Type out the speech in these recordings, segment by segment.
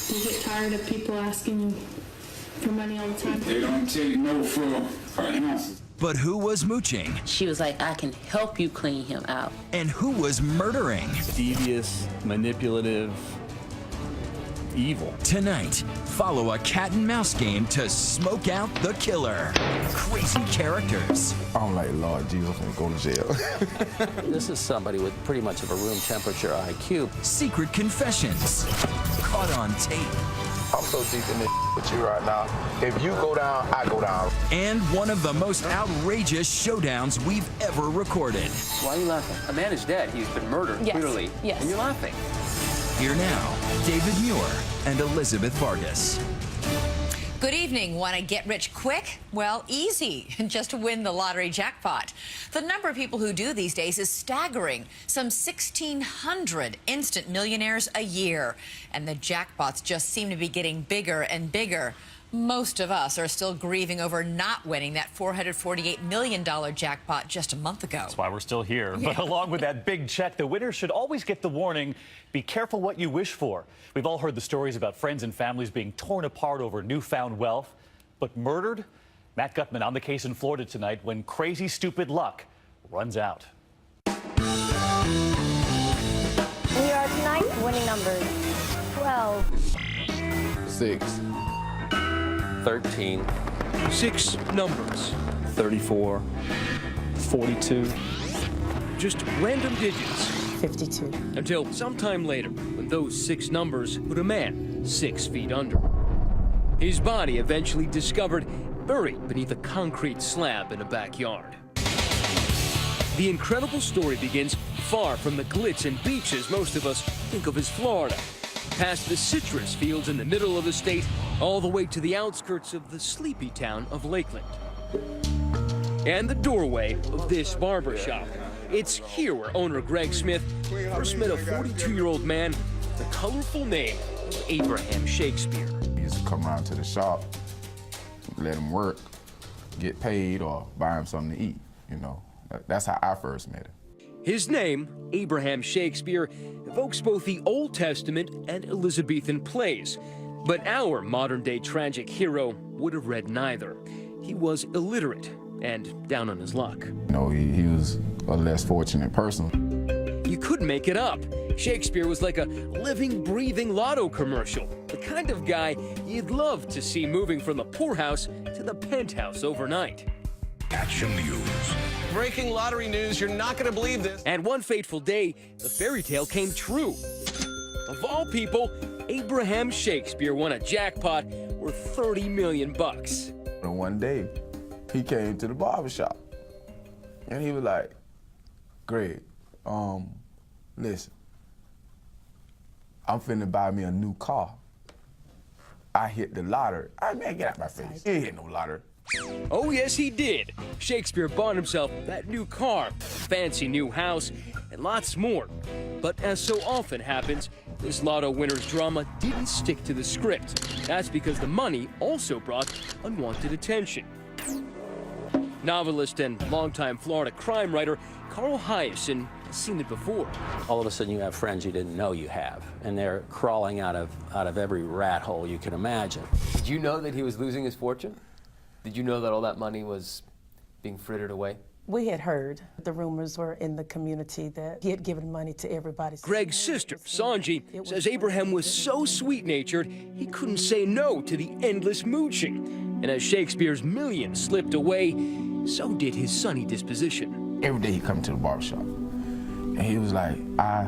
Do you get tired of people asking you for money all the time? They don't tell you no for an ounce. But who was mooching? She was like, I can help you clean him out. And who was murdering? Devious, manipulative, evil. Tonight, follow a cat and mouse game to smoke out the killer. Crazy characters. I'm like, Lord Jesus, I'm gonna go to jail. This is somebody with pretty much of a room temperature IQ. Secret confessions. Caught on tape. I'm so deep in this with you right now. If you go down, I go down. And one of the most outrageous showdowns we've ever recorded. Why are you laughing? A man is dead. He's been murdered, Yes. clearly. Yes. And you're laughing. Here now, David Muir and Elizabeth Vargas. Good evening. Want to get rich quick? Well, easy. Just win the lottery jackpot. The number of people who do these days is staggering. Some 1,600 instant millionaires a year. And the jackpots just seem to be getting bigger and bigger. Most of us are still grieving over not winning that $448 million jackpot just a month ago. That's why we're still here. But along with that big check, the winners should always get the warning, be careful what you wish for. We've all heard the stories about friends and families being torn apart over newfound wealth. But murdered? Matt Gutman on the case in Florida tonight when crazy, stupid luck runs out. Here are tonight's winning numbers. 12. 6. 13. 6 numbers. 34, 42. Just random digits. 52. Until sometime later, when those 6 numbers put a man 6 feet under. His body eventually discovered buried beneath a concrete slab in a backyard. The incredible story begins far from the glitz and beaches most of us think of as Florida. Past the citrus fields in the middle of the state, all the way to the outskirts of the sleepy town of Lakeland. And the doorway of this barbershop. It's here where owner Greg Smith first met a 42-year-old man with the colorful name of Abraham Shakespeare. He used to come around to the shop, let him work, get paid, or buy him something to eat, you know. That's how I first met him. His name, Abraham Shakespeare, evokes both the Old Testament and Elizabethan plays. But our modern-day tragic hero would have read neither. He was illiterate and down on his luck. You know, he was a less fortunate person. You couldn't make it up. Shakespeare was like a living, breathing Lotto commercial. The kind of guy you'd love to see moving from the poorhouse to the penthouse overnight. Action News. Breaking lottery news, you're not going to believe this. And one fateful day, the fairy tale came true. Of all people, Abraham Shakespeare won a jackpot worth $30 million. And one day, he came to the barbershop, and he was like, Greg, listen, I'm finna buy me a new car. I hit the lottery. Man, get out my face. He ain't hit no lottery. Oh, yes, he did. Shakespeare bought himself that new car, fancy new house, and lots more. But as so often happens, this Lotto winner's drama didn't stick to the script. That's because the money also brought unwanted attention. Novelist and longtime Florida crime writer Carl Hyacin has seen it before. All of a sudden you have friends you didn't know you have, and they're crawling out of every rat hole you can imagine. Did you know that he was losing his fortune? Did you know that all that money was being frittered away? We had heard the rumors were in the community that he had given money to everybody. Greg's sister, Sanji, says Abraham was so sweet-natured he couldn't say no to the endless mooching. And as Shakespeare's millions slipped away, so did his sunny disposition. Every day he come to the barbershop, and he was like, I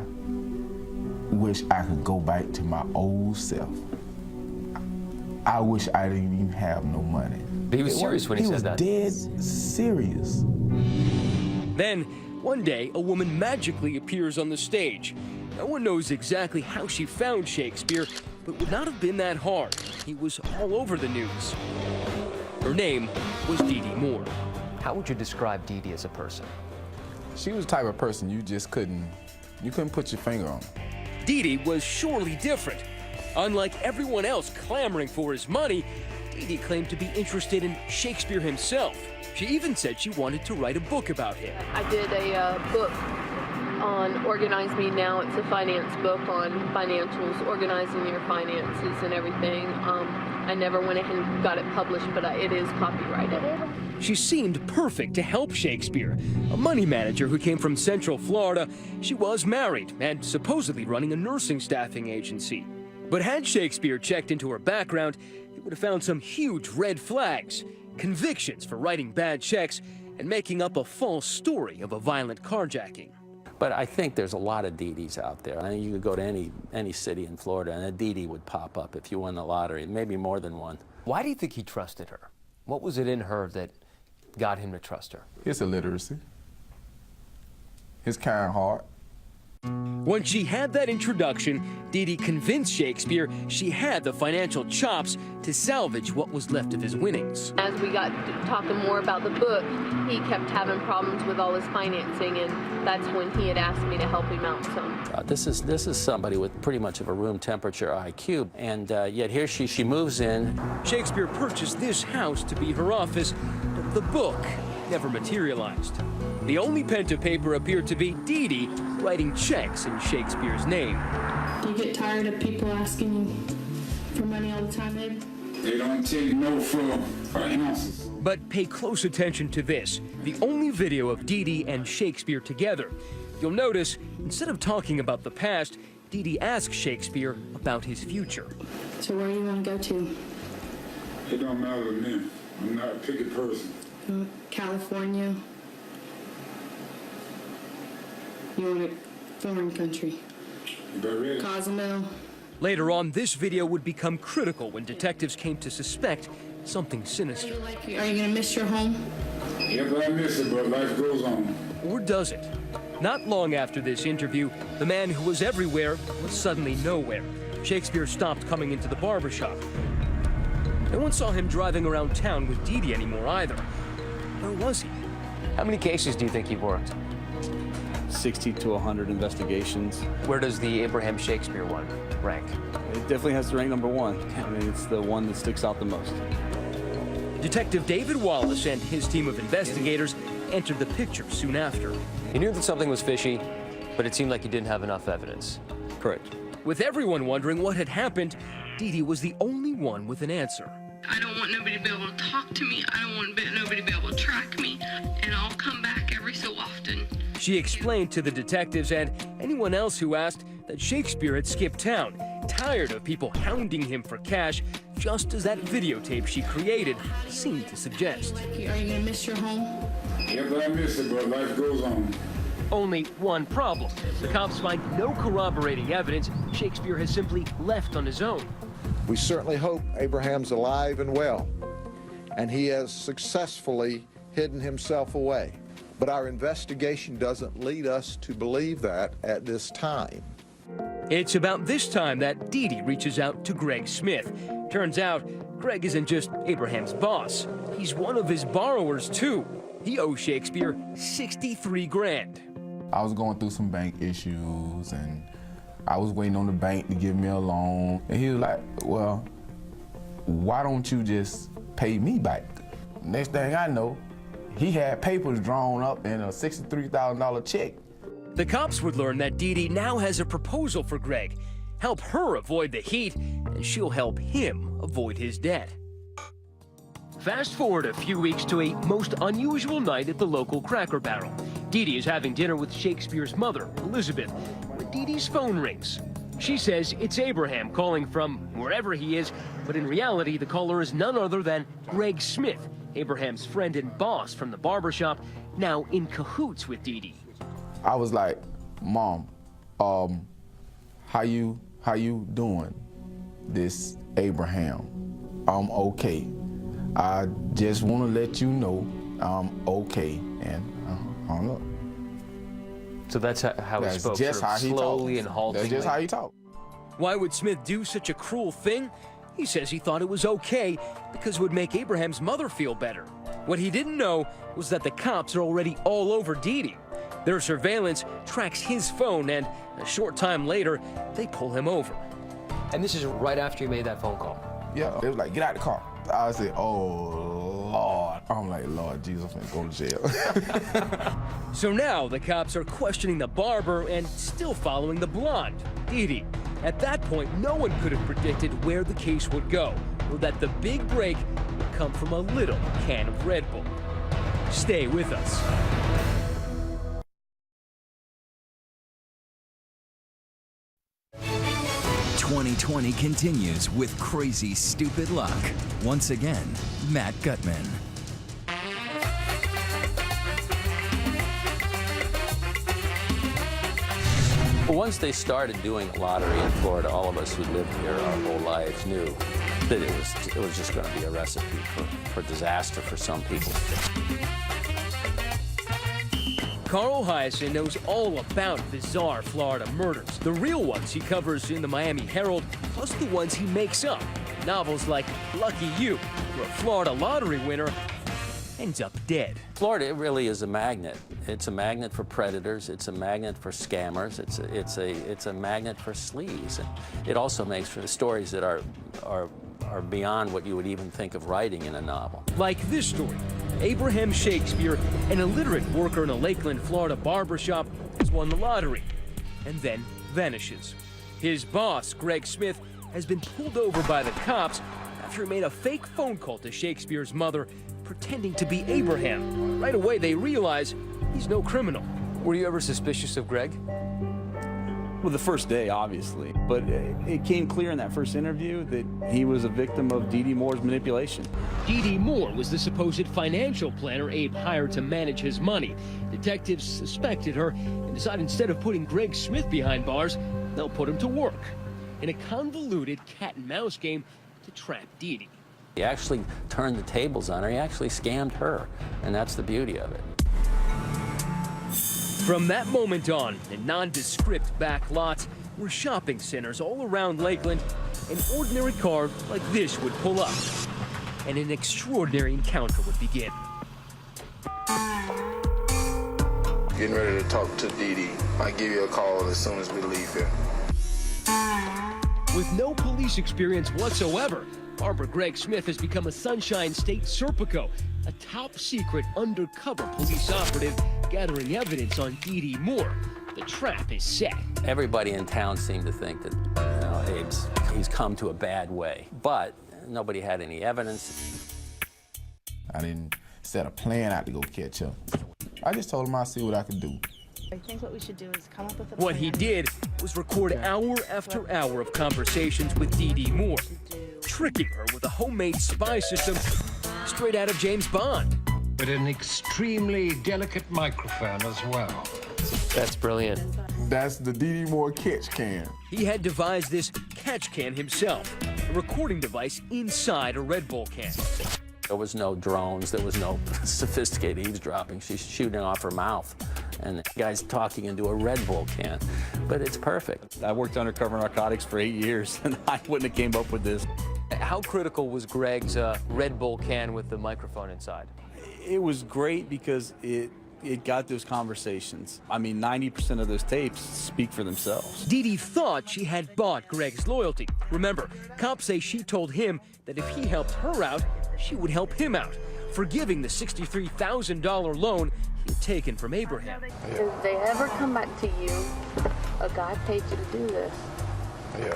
wish I could go back to my old self. I wish I didn't even have no money. But he was serious when he said that. He was dead serious. Then, one day, a woman magically appears on the stage. No one knows exactly how she found Shakespeare, but it would not have been that hard. He was all over the news. Her name was Dee Dee Moore. How would you describe Dee Dee as a person? She was the type of person you couldn't put your finger on. Dee Dee was surely different. Unlike everyone else clamoring for his money, Dee Dee claimed to be interested in Shakespeare himself. She even said she wanted to write a book about him. I did a book on Organize Me Now. It's a finance book on financials, organizing your finances and everything. I never went ahead and got it published, but it is copyrighted. She seemed perfect to help Shakespeare. A money manager who came from Central Florida, she was married and supposedly running a nursing staffing agency. But had Shakespeare checked into her background, he would have found some huge red flags, convictions for writing bad checks, and making up a false story of a violent carjacking. But I think there's a lot of Dee-Dees out there. I mean, you could go to any city in Florida and a Dee-Dee would pop up if you won the lottery, maybe more than one. Why do you think he trusted her? What was it in her that got him to trust her? His illiteracy, his kind heart. When she had that introduction, Dee-Dee convinced Shakespeare she had the financial chops to salvage what was left of his winnings. As we got talking more about the book, he kept having problems with all his financing, and that's when he had asked me to help him out some. This is somebody with pretty much of a room temperature IQ, and yet here she moves in. Shakespeare purchased this house to be her office, but the book never materialized. The only pen to paper appeared to be Dee-Dee writing checks in Shakespeare's name. Do you get tired of people asking you for money all the time, Abe? They don't take no for answers. But pay close attention to this, the only video of Dee-Dee and Shakespeare together. You'll notice, instead of talking about the past, Dee-Dee asks Shakespeare about his future. So where do you want to go to? It don't matter to me. I'm not a picky person. California. You want a foreign country? You better ready? Cozumel. Later on, this video would become critical when detectives came to suspect something sinister. Are you going to miss your home? Yep, I miss it, but life goes on. Or does it? Not long after this interview, the man who was everywhere was suddenly nowhere. Shakespeare stopped coming into the barbershop. No one saw him driving around town with Dee-Dee anymore either. Where was he? How many cases do you think he worked? 60 to 100 investigations. Where does the Abraham Shakespeare one rank? It definitely has to rank number one. I mean, it's the one that sticks out the most. Detective David Wallace and his team of investigators entered the picture soon after. You knew that something was fishy, but it seemed like you didn't have enough evidence. Correct. With everyone wondering what had happened, Dee-Dee was the only one with an answer. I don't want nobody to be able to talk to me. I don't want nobody to be able to track me. And I'll come back every so often. She explained to the detectives and anyone else who asked that Shakespeare had skipped town, tired of people hounding him for cash, just as that videotape she created seemed to suggest. Are you going to miss your home? Yep, I miss it, but life goes on. Only one problem. The cops find no corroborating evidence. Shakespeare has simply left on his own. We certainly hope Abraham's alive and well, and he has successfully hidden himself away. But our investigation doesn't lead us to believe that at this time. It's about this time that Dee-Dee reaches out to Greg Smith. Turns out, Greg isn't just Abraham's boss. He's one of his borrowers, too. He owes Shakespeare 63 grand. I was going through some bank issues, and I was waiting on the bank to give me a loan. And he was like, well, why don't you just pay me back? Next thing I know, he had papers drawn up in a $63,000 check. The cops would learn that Dee-Dee now has a proposal for Greg. Help her avoid the heat, and she'll help him avoid his debt. Fast forward a few weeks to a most unusual night at the local Cracker Barrel. Dee-Dee is having dinner with Shakespeare's mother, Elizabeth, when Dee-Dee's phone rings. She says it's Abraham calling from wherever he is, but in reality, the caller is none other than Greg Smith, Abraham's friend and boss from the barbershop, now in cahoots with Dee-Dee. I was like, Mom, how you doing? This Abraham. I'm okay. I just want to let you know I'm okay. And I hung up. So that's how he spoke, just sort of how he slowly talks. and haltingly. That's just how he talked. Why would Smith do such a cruel thing? He says he thought it was okay because it would make Abraham's mother feel better. What he didn't know was that the cops are already all over Dee-Dee. Their surveillance tracks his phone, and a short time later, they pull him over. And this is right after you made that phone call? Yeah, they was like, get out of the car. I said, oh, Lord. I'm like, Lord Jesus, I'm gonna go to jail. So now the cops are questioning the barber and still following the blonde, Dee Dee. At that point, no one could have predicted where the case would go, or that the big break would come from a little can of Red Bull. Stay with us. '20 continues with crazy, stupid luck. Once again, Matt Gutman. Well, once they started doing a lottery in Florida, all of us who lived here our whole lives knew that it was just going to be a recipe for disaster for some people. Carl Hyacin knows all about bizarre Florida murders. The real ones he covers in the Miami Herald, plus the ones he makes up. Novels like Lucky You, where a Florida lottery winner ends up dead. Florida, it really is a magnet. It's a magnet for predators. It's a magnet for scammers. It's a magnet for sleaze. And it also makes for the stories that are beyond what you would even think of writing in a novel. Like this story. Abraham Shakespeare, an illiterate worker in a Lakeland, Florida barbershop, has won the lottery and then vanishes. His boss, Greg Smith, has been pulled over by the cops after he made a fake phone call to Shakespeare's mother, pretending to be Abraham. Right away, they realize he's no criminal. Were you ever suspicious of Greg? Well, the first day, obviously. But it came clear in that first interview that he was a victim of Dee Dee Moore's manipulation. Dee Dee Moore was the supposed financial planner Abe hired to manage his money. Detectives suspected her and decided instead of putting Greg Smith behind bars, they'll put him to work in a convoluted cat-and-mouse game to trap Dee Dee. He actually turned the tables on her. He actually scammed her, and that's the beauty of it. From that moment on, in nondescript back lots were shopping centers all around Lakeland, an ordinary car like this would pull up, and an extraordinary encounter would begin. Getting ready to talk to Dee Dee. I'll give you a call as soon as we leave here. With no police experience whatsoever, barber Greg Smith has become a Sunshine State Serpico, a top-secret undercover police operative gathering evidence on Dee Dee Moore. The trap is set. Everybody in town seemed to think that he's come to a bad way, but nobody had any evidence. I didn't set a plan out to go catch him. I just told him I'd see what I could do. I think what we should do is come up with a What he did was record hour after hour of conversations with Dee Dee Moore, tricking her with a homemade spy system straight out of James Bond. But an extremely delicate microphone as well. That's brilliant. That's the Dee Dee Moore catch can. He had devised this catch can himself, a recording device inside a Red Bull can. There was no drones. There was no sophisticated eavesdropping. She's shooting off her mouth, and the guy's talking into a Red Bull can. But it's perfect. I worked undercover narcotics for 8 years, and I wouldn't have came up with this. How critical was Greg's Red Bull can with the microphone inside? It was great because it got those conversations. I mean, 90% of those tapes speak for themselves. Dee Dee thought she had bought Greg's loyalty. Remember, cops say she told him that if he helped her out, she would help him out, forgiving the $63,000 loan he had taken from Abraham. If they ever come back to you, a guy paid you to do this. Yeah.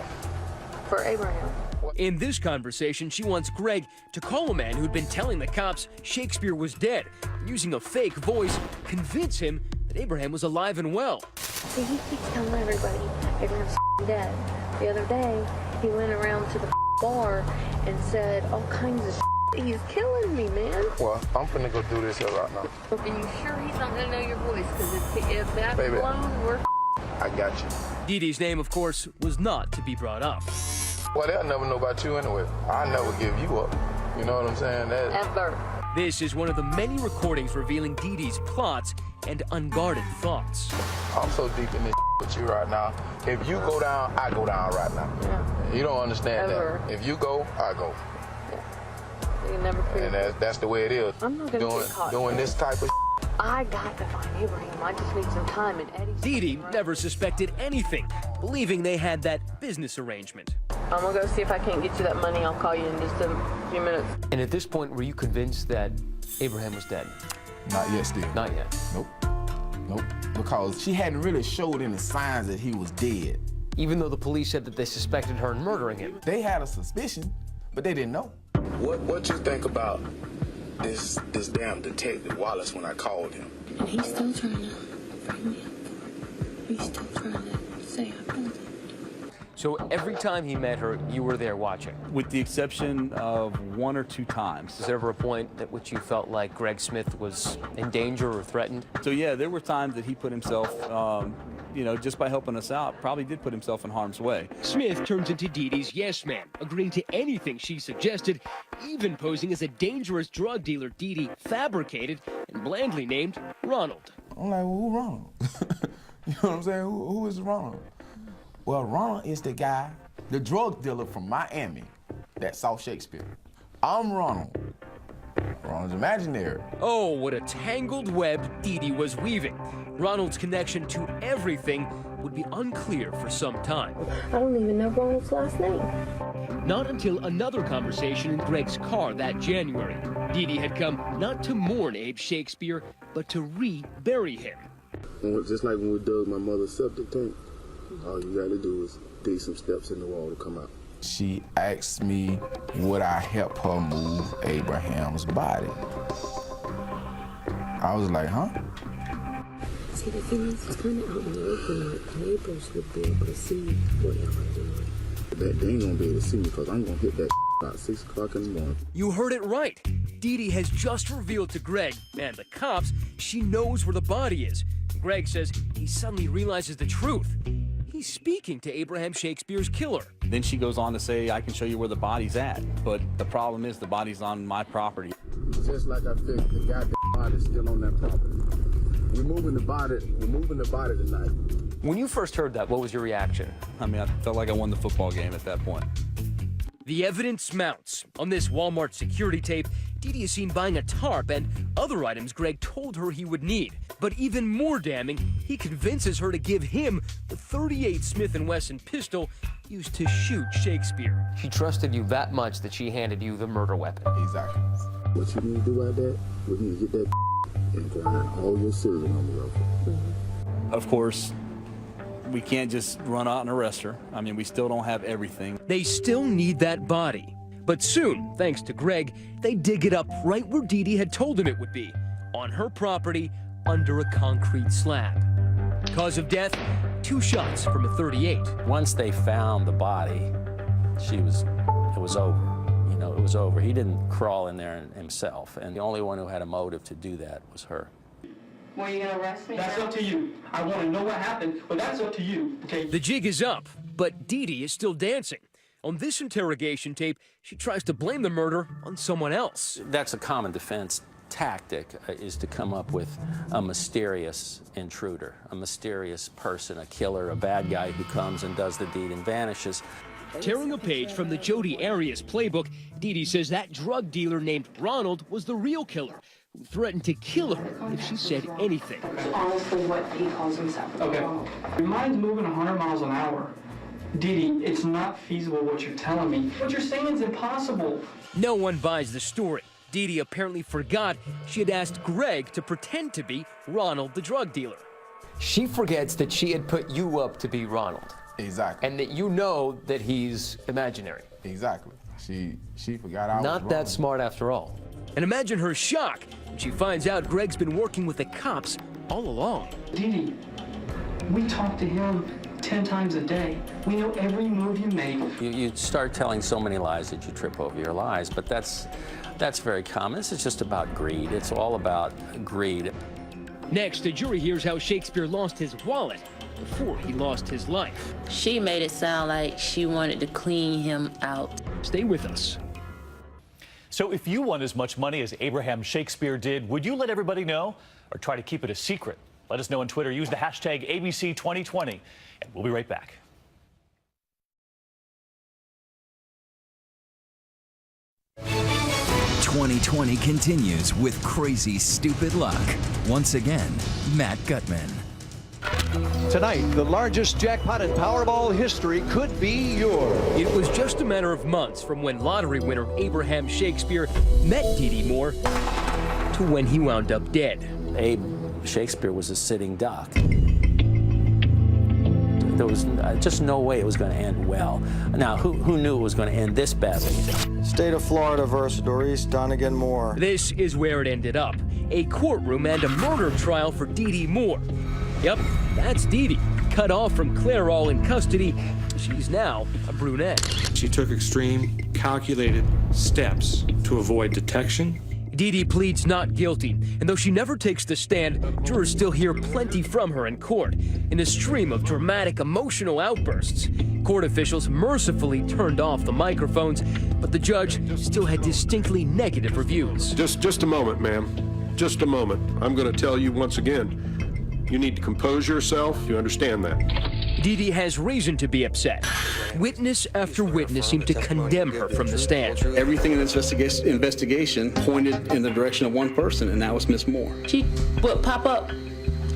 For Abraham. In this conversation, she wants Greg to call a man who'd been telling the cops Shakespeare was dead, using a fake voice, convince him that Abraham was alive and well. See, he keeps telling everybody Abraham's dead. The other day, he went around to the bar and said all kinds of He's killing me, man. Well, I'm finna go do this here right now. Are you sure he's not gonna know your voice? Because if that's Baby, blown, we're I got you. Dee Dee's name, of course, was not to be brought up. Well, they'll never know about you anyway. I never give you up. You know what I'm saying? Ever. This is one of the many recordings revealing Dee Dee's plots and unguarded thoughts. I'm so deep in this with you right now. If you go down, I go down right now. Yeah. You don't understand Ever. that. If you go, I go. You can never prove And that's the way it is. I'm not gonna get caught. Doing this type of I got to find Abraham. I just need some time. And Eddie's Dee Dee never suspected anything, believing they had that business arrangement. I'm gonna go see if I can't get you that money. I'll call you in just a few minutes. And at this point, were you convinced that Abraham was dead? Not yet still. Not yet. Nope. Nope. Because she hadn't really showed any signs that he was dead. Even though the police said that they suspected her in murdering him. They had a suspicion, but they didn't know. What you think about this damn detective Wallace when I called him? And he's still trying to bring me up. He's still trying to say I killed him. So every time he met her, you were there watching? With the exception of 1 or 2 times. Was there ever a point at which you felt like Greg Smith was in danger or threatened? So yeah, there were times that he put himself, just by helping us out, probably did put himself in harm's way. Smith turns into Dee Dee's yes man, agreeing to anything she suggested, even posing as a dangerous drug dealer Dee Dee fabricated and blandly named Ronald. I'm like, well, who Ronald? You know what I'm saying? Who is Ronald? Well, Ronald is the guy, the drug dealer from Miami that saw Shakespeare. I'm Ronald. Ronald's imaginary. Oh, what a tangled web Dee Dee was weaving. Ronald's connection to everything would be unclear for some time. I don't even know Ronald's last name. Not until another conversation in Greg's car that January. Dee Dee had come not to mourn Abe Shakespeare, but to re-bury him. Just like when we dug my mother's septic tank, all you gotta do is dig some steps in the wall to come out. She asked me, would I help her move Abraham's body? I was like, huh? See, the thing is, it's kind of out in the open, like neighbors would be able to see what y'all are doing. They ain't gonna be able to see me because I'm gonna hit that about 6 o'clock in the morning. You heard it right. Dee Dee has just revealed to Greg and the cops she knows where the body is. Greg says he suddenly realizes the truth. He's speaking to Abraham Shakespeare's killer. Then she goes on to say, I can show you where the body's at. But the problem is the body's on my property. Just like I figured, the goddamn body's still on that property. We're moving the body tonight. When you first heard that, what was your reaction? I mean, I felt like I won the football game at that point. The evidence mounts. On this Walmart security tape, Dee Dee is seen buying a tarp and other items Greg told her he would need. But even more damning, he convinces her to give him the .38 Smith & Wesson pistol used to shoot Shakespeare. She trusted you that much that she handed you the murder weapon. Exactly. What you need to do about that, we need to get that and grind all your cereal on the rifle. Of course, we can't just run out and arrest her. I mean, we still don't have everything. They still need that body. But soon, thanks to Greg, they dig it up right where Dee Dee had told him it would be, on her property under a concrete slab. Cause of death, 2 shots from a .38. Once they found the body, it was over. You know, it was over. He didn't crawl in there himself, and the only one who had a motive to do that was her. Well, you gonna arrest me? That's up to you. I want to know what happened, but that's up to you, okay? The jig is up, but Dee Dee is still dancing. On this interrogation tape, she tries to blame the murder on someone else. That's a common defense tactic, is to come up with a mysterious intruder, a mysterious person, a killer, a bad guy who comes and does the deed and vanishes. Tearing a page from the Jodi Arias playbook, Dee Dee says that drug dealer named Ronald was the real killer, who threatened to kill her if she said anything. Honestly, what he calls himself. Okay. Your mind's moving 100 miles an hour. Dee Dee, it's not feasible what you're telling me. What you're saying is impossible. No one buys the story. Dee Dee apparently forgot she had asked Greg to pretend to be Ronald the drug dealer. She forgets that she had put you up to be Ronald. Exactly. And that you know that he's imaginary. Exactly. She forgot I was Not that smart after all. And imagine her shock when she finds out Greg's been working with the cops all along. Dee Dee, we talk to him 10 times a day. We know every move you make. You start telling so many lies that you trip over your lies, but that's very common. This is just about greed. It's all about greed. Next, the jury hears how Shakespeare lost his wallet before he lost his life. She made it sound like she wanted to clean him out. Stay with us. So if you won as much money as Abraham Shakespeare did, would you let everybody know or try to keep it a secret? Let us know on Twitter. Use the hashtag ABC2020, and we'll be right back. '2020 continues with crazy, stupid luck. Once again, Matt Gutman. Tonight, the largest jackpot in Powerball history could be yours. It was just a matter of months from when lottery winner Abraham Shakespeare met Dee Dee Moore to when he wound up dead. Abe Shakespeare was a sitting duck. There was just no way it was going to end well. Now, who knew it was going to end this badly? State of Florida versus Doris Donegan Moore. This is where it ended up. A courtroom and a murder trial for Dee Dee Moore. Yep, that's Dee Dee, cut off from Clairol in custody. She's now a brunette. She took extreme, calculated steps to avoid detection. Dee Dee pleads not guilty, and though she never takes the stand, jurors still hear plenty from her in court, in a stream of dramatic, emotional outbursts. Court officials mercifully turned off the microphones, but the judge still had distinctly negative reviews. Just a moment, ma'am. Just a moment. I'm going to tell you once again, you need to compose yourself. You understand that? Dee Dee has reason to be upset. Witness after witness seemed to condemn her from the stand. Everything in this investigation pointed in the direction of one person, and that was Miss Moore. She would pop up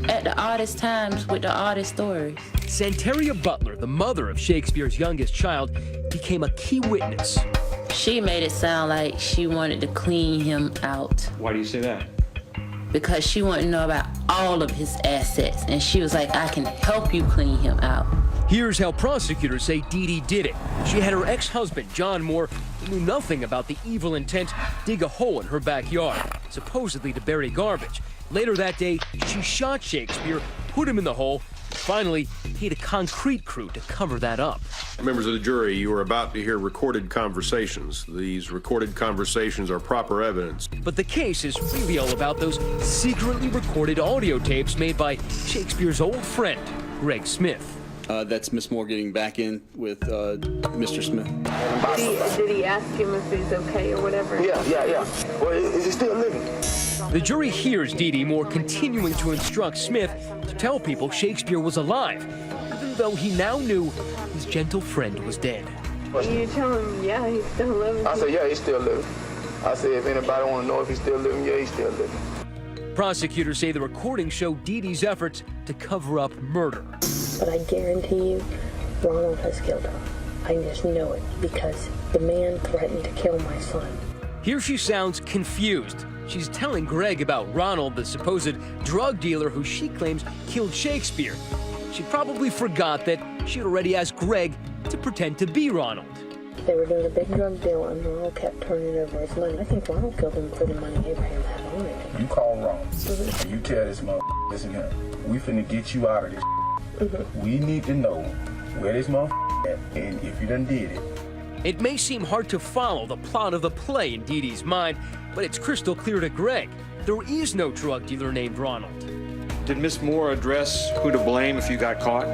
at the oddest times with the oddest stories. Santeria Butler, the mother of Shakespeare's youngest child, became a key witness. She made it sound like she wanted to clean him out. Why do you say that? Because she wanted to know about all of his assets, and she was like, I can help you clean him out. Here's how prosecutors say Dee Dee did it. She had her ex-husband, John Moore, who knew nothing about the evil intent, dig a hole in her backyard, supposedly to bury garbage. Later that day, she shot Shakespeare, put him in the hole, and finally paid a concrete crew to cover that up. Members of the jury, you are about to hear recorded conversations. These recorded conversations are proper evidence. But the case is really all about those secretly recorded audio tapes made by Shakespeare's old friend, Greg Smith. That's Miss Moore getting back in with Mr. Smith. Did he ask him if he's okay or whatever? Yeah. Well, is he still living? The jury hears Dee Dee Moore continuing to instruct Smith to tell people Shakespeare was alive, even though he now knew his gentle friend was dead. You tell him, yeah, he's still living. I said, yeah, he's still living. I said, if anybody want to know if he's still living, yeah, he's still living. Prosecutors say the recordings show Dee Dee's efforts to cover up murder. But I guarantee you, Ronald has killed her. I just know it because the man threatened to kill my son. Here she sounds confused. She's telling Greg about Ronald, the supposed drug dealer who she claims killed Shakespeare. She probably forgot that she'd already asked Greg to pretend to be Ronald. They were doing a big drug deal and Ronald kept turning over his money. I think Ronald killed him for the money Abraham had on it. You call Ronald. You tell this motherfucker, listen here, we finna get you out of this. We need to know where this motherfucker at and if you done did it. It may seem hard to follow the plot of the play in Dee Dee's mind, but it's crystal clear to Greg. There is no drug dealer named Ronald. Did Miss Moore address who to blame if you got caught?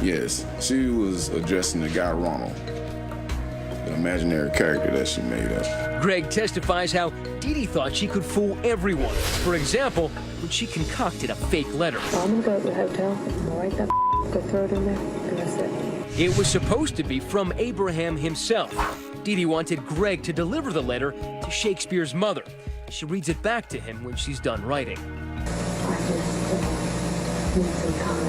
Yes, she was addressing the guy Ronald, the imaginary character that she made up. Greg testifies how Dee Dee thought she could fool everyone. For example, when she concocted a fake letter. I'm gonna go to the hotel, I'll write that, go throw it in there, and that's it. It was supposed to be from Abraham himself. Dee Dee wanted Greg to deliver the letter to Shakespeare's mother. She reads it back to him when she's done writing. I need some time.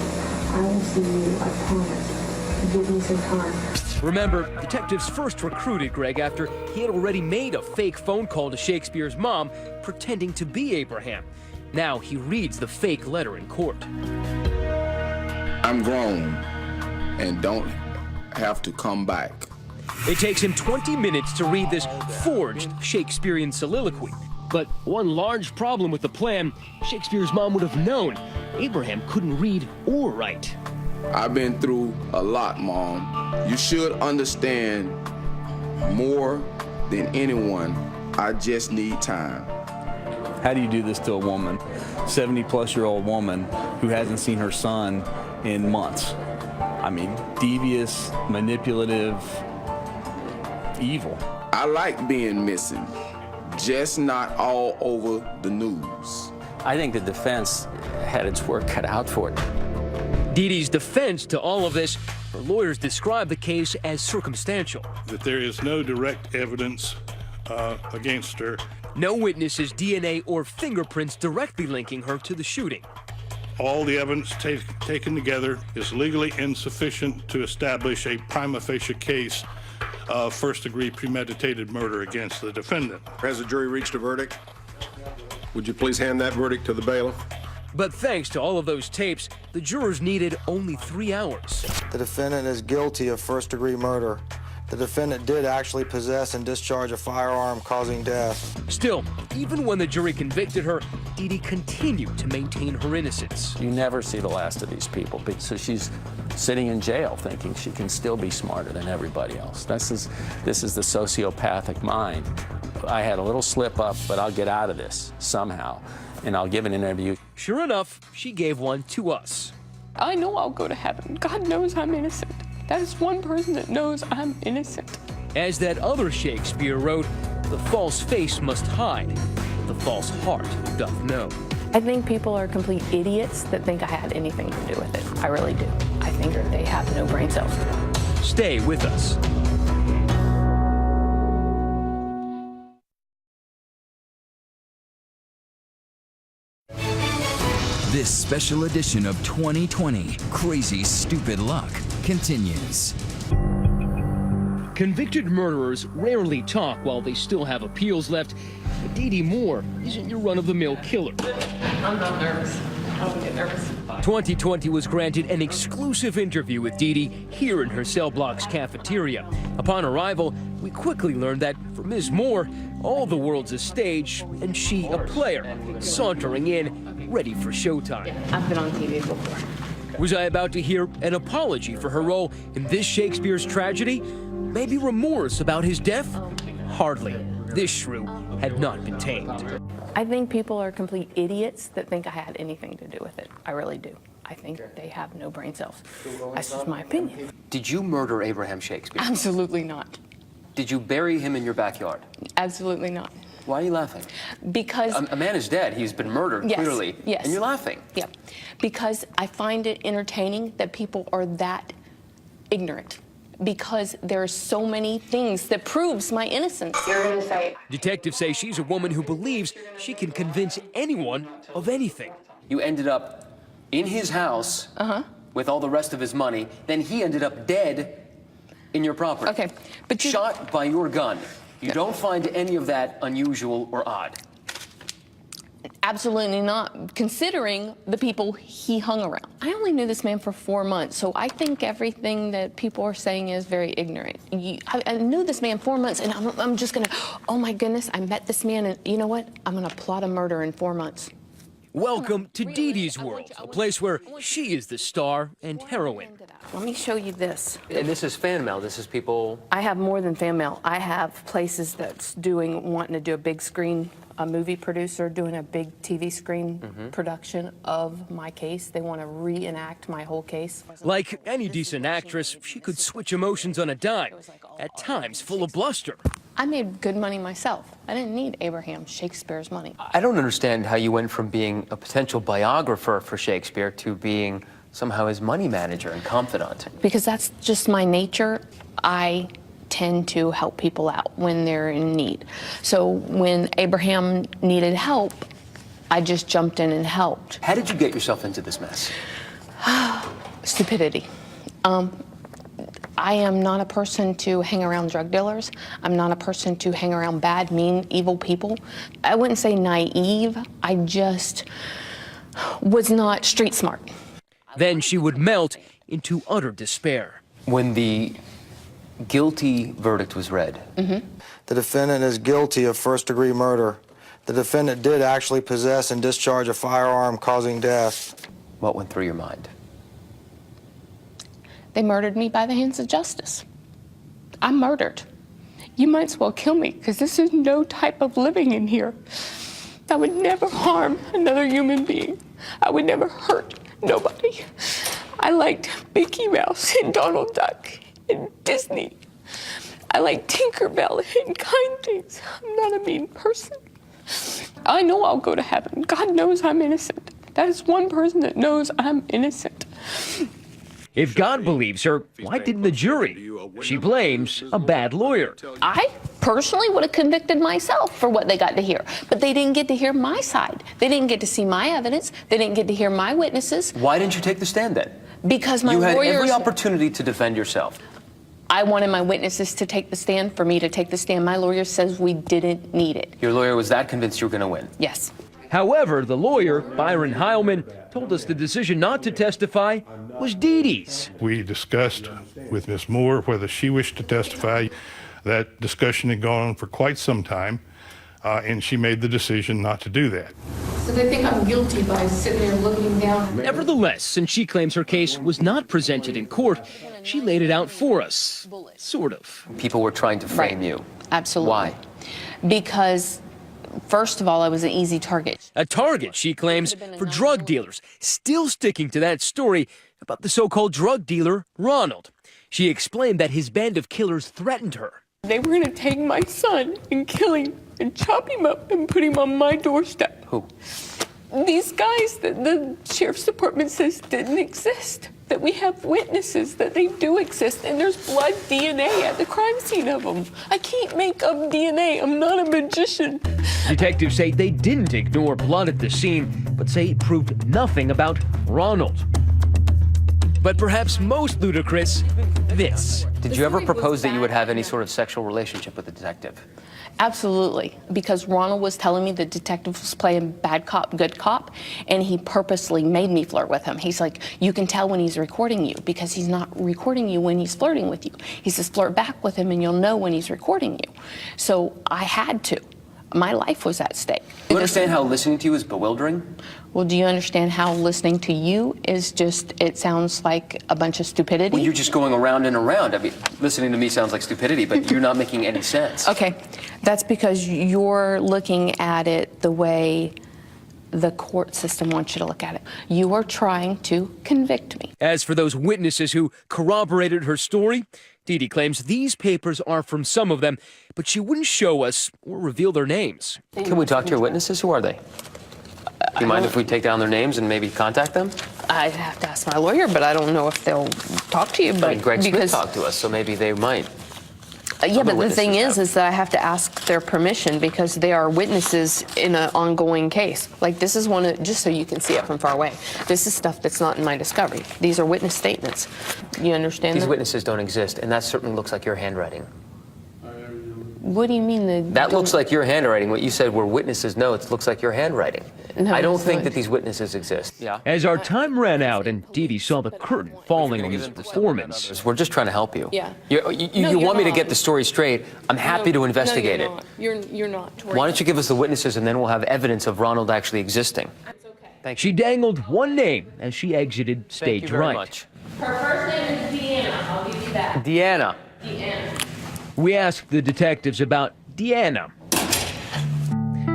I will see you, I promise. Give me some time. Remember, detectives first recruited Greg after he had already made a fake phone call to Shakespeare's mom, pretending to be Abraham. Now he reads the fake letter in court. I'm grown and don't have to come back. It takes him 20 minutes to read this forged Shakespearean soliloquy. But one large problem with the plan, Shakespeare's mom would have known Abraham couldn't read or write. I've been through a lot, Mom. You should understand more than anyone. I just need time. How do you do this to a woman, 70-plus-year-old woman who hasn't seen her son in months? I mean, devious, manipulative, evil. I like being missing, just not all over the news. I think the defense had its work cut out for it. Dee Dee's defense to all of this, her lawyers describe the case as circumstantial. That there is no direct evidence against her. No witnesses' DNA or fingerprints directly linking her to the shooting. all the evidence taken together is legally insufficient to establish a prima facie case of first-degree premeditated murder against the defendant. Has the jury reached a verdict? Would you please hand that verdict to the bailiff? But thanks to all of those tapes, the jurors needed only 3 hours. The defendant is guilty of first-degree murder. The defendant did actually possess and discharge a firearm causing death. Still, even when the jury convicted her, Dee Dee continued to maintain her innocence. You never see the last of these people. So she's sitting in jail thinking she can still be smarter than everybody else. This is the sociopathic mind. I had a little slip up, but I'll get out of this somehow, and I'll give an interview. Sure enough, she gave one to us. I know I'll go to heaven. God knows I'm innocent. That is one person that knows I'm innocent. As that other Shakespeare wrote, the false face must hide, but the false heart doth know. I think people are complete idiots that think I had anything to do with it. I really do. I think they have no brain cells. Stay with us. This special edition of 2020 Crazy Stupid Luck continues. Convicted murderers rarely talk while they still have appeals left. But Dee Dee Moore isn't your run-of-the-mill killer. I'm not nervous. I don't get nervous. 2020 was granted an exclusive interview with Dee Dee here in her cell block's cafeteria. Upon arrival, we quickly learned that for Ms. Moore, all the world's a stage and she a player, sauntering in, ready for showtime. I've been on TV before. Was I about to hear an apology for her role in this Shakespeare's tragedy? Maybe remorse about his death? Hardly. This shrew had not been tamed. I think people are complete idiots that think I had anything to do with it. I really do. I think they have no brain cells. That's just my opinion. Did you murder Abraham Shakespeare? Absolutely not. Did you bury him in your backyard? Absolutely not. Why are you laughing? Because a man is dead. He's been murdered, yes, clearly. Yes. And you're laughing. Yeah. Because I find it entertaining that people are that ignorant. Because there are so many things that proves my innocence. You're gonna say. Detectives say she's a woman who believes she can convince anyone of anything. You ended up in his house with all the rest of his money. Then he ended up dead in your property. Okay, but shot by your gun. You don't find any of that unusual or odd? Absolutely not, considering the people he hung around. I only knew this man for 4 months, so I think everything that people are saying is very ignorant. I knew this man 4 months, and I'm just gonna, oh my goodness, I met this man, and you know what? I'm gonna plot a murder in 4 months. Welcome to Dee Dee's world, a place where she is the star and heroine. Let me show you this. And this is fan mail. This is people. I have more than fan mail. I have places that's wanting to do a big screen, a movie producer doing a big TV screen production of my case. They want to reenact my whole case. Like any decent actress, she could switch emotions on a dime, at times full of bluster. I made good money myself. I didn't need Abraham Shakespeare's money. I don't understand how you went from being a potential biographer for Shakespeare to being somehow his money manager and confidant. Because that's just my nature. I tend to help people out when they're in need. So when Abraham needed help, I just jumped in and helped. How did you get yourself into this mess? Stupidity. I am not a person to hang around drug dealers. I'm not a person to hang around bad, mean, evil people. I wouldn't say naive. I just was not street smart. Then she would melt into utter despair. When the guilty verdict was read. The defendant is guilty of first-degree murder. The defendant did actually possess and discharge a firearm causing death. What went through your mind? They murdered me by the hands of justice. I'm murdered. You might as well kill me, because this is no type of living in here. I would never harm another human being. I would never hurt nobody. I liked Mickey Mouse and Donald Duck and Disney. I like Tinkerbell and kind things. I'm not a mean person. I know I'll go to heaven. God knows I'm innocent. That is one person that knows I'm innocent. If God believes her, why didn't the jury? She blames a bad lawyer. I personally would have convicted myself for what they got to hear, but they didn't get to hear my side. They didn't get to see my evidence. They didn't get to hear my witnesses. Why didn't you take the stand then? Because my You had lawyers... every opportunity to defend yourself. I wanted my witnesses to take the stand, for me to take the stand. My lawyer says we didn't need it. Your lawyer was that convinced you were going to win? Yes. However, the lawyer, Byron Heilman, told us the decision not to testify was Dee Dee's. We discussed with Ms. Moore whether she wished to testify. That discussion had gone on for quite some time, and she made the decision not to do that. So they think I'm guilty by sitting there looking down. Nevertheless, since she claims her case was not presented in court, she laid it out for us. Sort of. People were trying to frame you. Absolutely. Why? Because, first of all, I was an easy target. A target, she claims, for drug dealers, still sticking to that story about the so-called drug dealer, Ronald. She explained that his band of killers threatened her. They were going to take my son and kill him and chop him up and put him on my doorstep. Who? These guys that the sheriff's department says didn't exist. That we have witnesses that they do exist, and there's blood DNA at the crime scene of them. I can't make up DNA. I'm not a magician. Detectives say they didn't ignore blood at the scene, but say it proved nothing about Ronald. But perhaps most ludicrous, this. Did you ever propose that you would have any sort of sexual relationship with the detective? Absolutely, because Ronald was telling me the detective was playing bad cop, good cop, and he purposely made me flirt with him. He's like, you can tell when he's recording you because he's not recording you when he's flirting with you. He says, flirt back with him and you'll know when he's recording you. So I had to. My life was at stake. Do you understand how listening to you is bewildering? Well, do you understand how listening to you is just, it sounds like a bunch of stupidity? Well, you're just going around and around. I mean, listening to me sounds like stupidity, but you're not making any sense. Okay, that's because you're looking at it the way the court system wants you to look at it. You are trying to convict me. As for those witnesses who corroborated her story, Dee Dee claims these papers are from some of them, but she wouldn't show us or reveal their names. Can we talk to your witnesses? Who are they? Do you mind if we take down their names and maybe contact them? I'd have to ask my lawyer, but I don't know if they'll talk to you. But I mean, Greg Smith talked to us, so maybe they might. Yeah, but the thing is that I have to ask their permission because they are witnesses in an ongoing case. Like this is one of, just so you can see it from far away, this is stuff that's not in my discovery. These are witness statements. You understand These that? witnesses don't exist, and that certainly looks like your handwriting. What do you mean? That looks like your handwriting. What you said were witnesses' notes looks like your handwriting. No, I don't it's think not. that these witnesses exist. Yeah. As our time ran out and Dee Dee saw the curtain falling on this performance. We're just trying to help you. Yeah. You you're want me to not. get the story straight. I'm happy to investigate it. You're not. Why don't you give us the witnesses and then we'll have evidence of Ronald actually existing. Thank you. She dangled one name as she exited stage Thank you very right. much. Her first name is Deanna. I'll give you that. Deanna. Deanna. We asked the detectives about Deanna.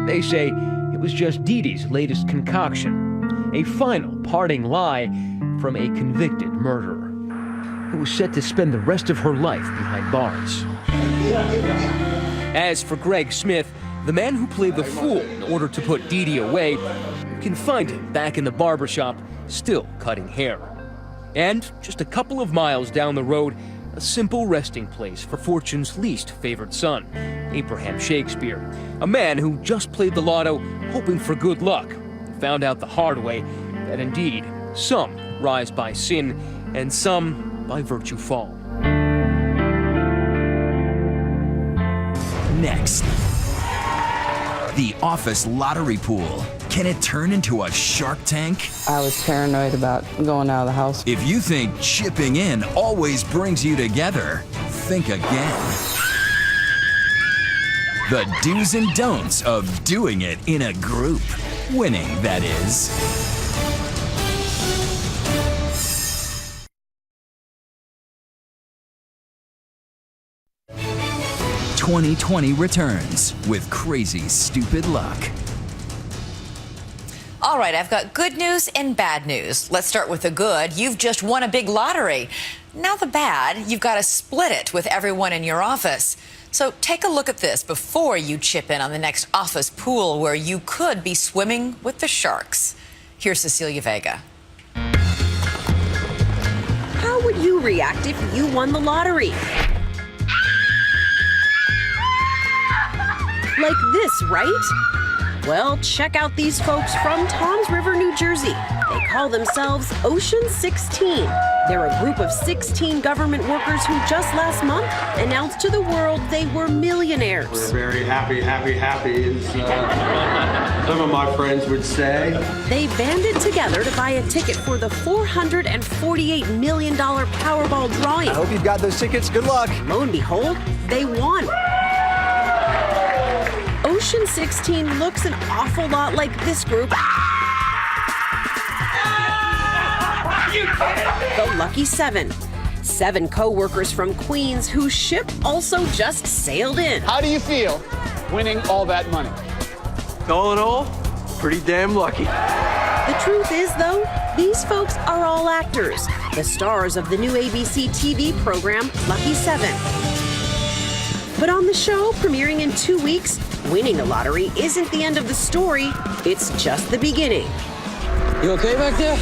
They say it was just Dee Dee's latest concoction, a final parting lie from a convicted murderer who was set to spend the rest of her life behind bars. As for Greg Smith, the man who played the fool in order to put Dee Dee away, you can find him back in the barbershop, still cutting hair. And just a couple of miles down the road, a simple resting place for Fortune's least favored son, Abraham Shakespeare, a man who just played the lotto hoping for good luck, and found out the hard way that indeed some rise by sin and some by virtue fall. Next, the office lottery pool. Can it turn into a Shark Tank? I was paranoid about going out of the house. If you think chipping in always brings you together, think again. The do's and don'ts of doing it in a group. Winning, that is. "2020 returns with crazy stupid luck." All right, I've got good news and bad news. Let's start with the good. You've just won a big lottery. Now the bad, you've got to split it with everyone in your office. So take a look at this before you chip in on the next office pool where you could be swimming with the sharks. Here's Cecilia Vega. How would you react if you won the lottery? Like this, right? Well, check out these folks from Toms River, New Jersey. They call themselves Ocean 16. They're a group of 16 government workers who just last month announced to the world they were millionaires. We're very happy, as some of my friends would say. They banded together to buy a ticket for the $448 million Powerball drawing. I hope you've got those tickets. Good luck. Lo and behold, they won. Ocean 16 looks an awful lot like this group. The Lucky Seven. 7 co-workers from Queens whose ship also just sailed in. How do you feel winning all that money? All in all, pretty damn lucky. The truth is, though, these folks are all actors, the stars of the new ABC TV program, Lucky 7. But on the show, premiering in 2 weeks, winning the lottery isn't the end of the story, it's just the beginning. You okay back there?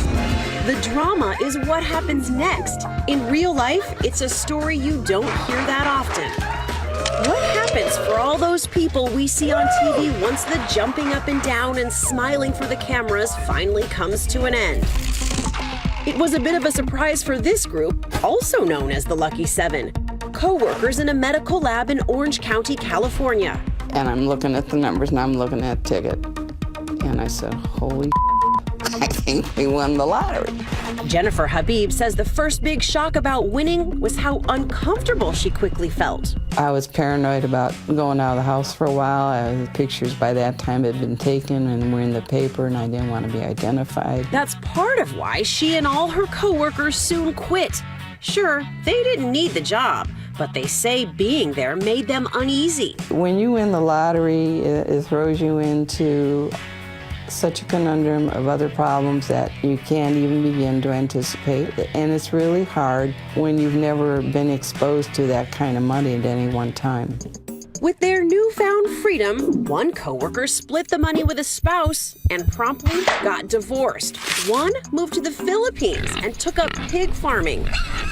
The drama is what happens next. In real life, it's a story you don't hear that often. What happens for all those people we see on TV once the jumping up and down and smiling for the cameras finally comes to an end? It was a bit of a surprise for this group, also known as the Lucky Seven, co-workers in a medical lab in Orange County, California. And I'm looking at the numbers and I'm looking at the ticket. And I said, holy I think we won the lottery. Jennifer Habib says the first big shock about winning was how uncomfortable she quickly felt. I was paranoid about going out of the house for a while. The pictures by that time had been taken and were in the paper, and I didn't want to be identified. That's part of why she and all her coworkers soon quit. Sure, they didn't need the job, but they say being there made them uneasy. When you win the lottery, it throws you into such a conundrum of other problems that you can't even begin to anticipate. And it's really hard when you've never been exposed to that kind of money at any one time. With their newfound freedom, one coworker split the money with a spouse and promptly got divorced. One moved to the Philippines and took up pig farming.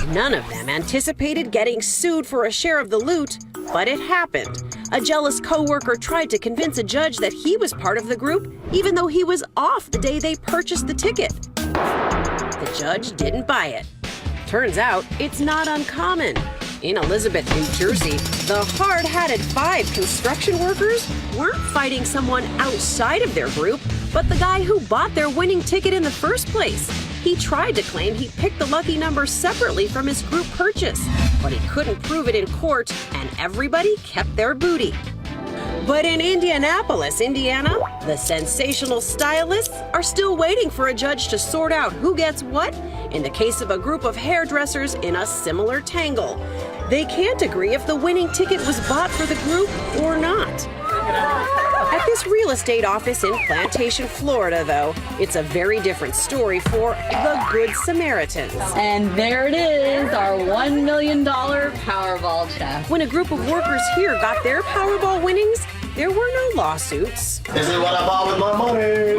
None of them anticipated getting sued for a share of the loot, but it happened. A jealous coworker tried to convince a judge that he was part of the group, even though he was off the day they purchased the ticket. The judge didn't buy it. Turns out, it's not uncommon. In Elizabeth, New Jersey, the hard-hatted 5 construction workers weren't fighting someone outside of their group, but the guy who bought their winning ticket in the first place. He tried to claim he picked the lucky number separately from his group purchase, but he couldn't prove it in court, and everybody kept their booty. But in Indianapolis, Indiana, the sensational stylists are still waiting for a judge to sort out who gets what in the case of a group of hairdressers in a similar tangle. They can't agree if the winning ticket was bought for the group or not. At this real estate office in Plantation, Florida, though, it's a very different story for the Good Samaritans. And there it is, our $1 million Powerball check. When a group of workers here got their Powerball winnings, there were no lawsuits. This is what I bought with my money.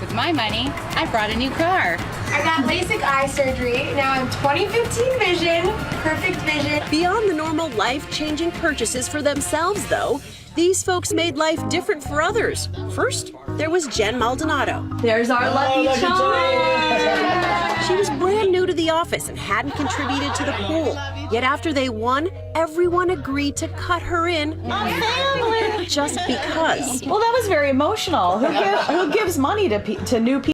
With my money, I brought a new car. I got LASIK eye surgery. Now I'm 2015 vision, perfect vision. Beyond the normal life-changing purchases for themselves, though, these folks made life different for others. First, there was Jen Maldonado. There's our lucky charm. She was brand new to the office and hadn't contributed to the pool. Yet after they won, everyone agreed to cut her in just because. Well, that was very emotional. Who gives money to new people?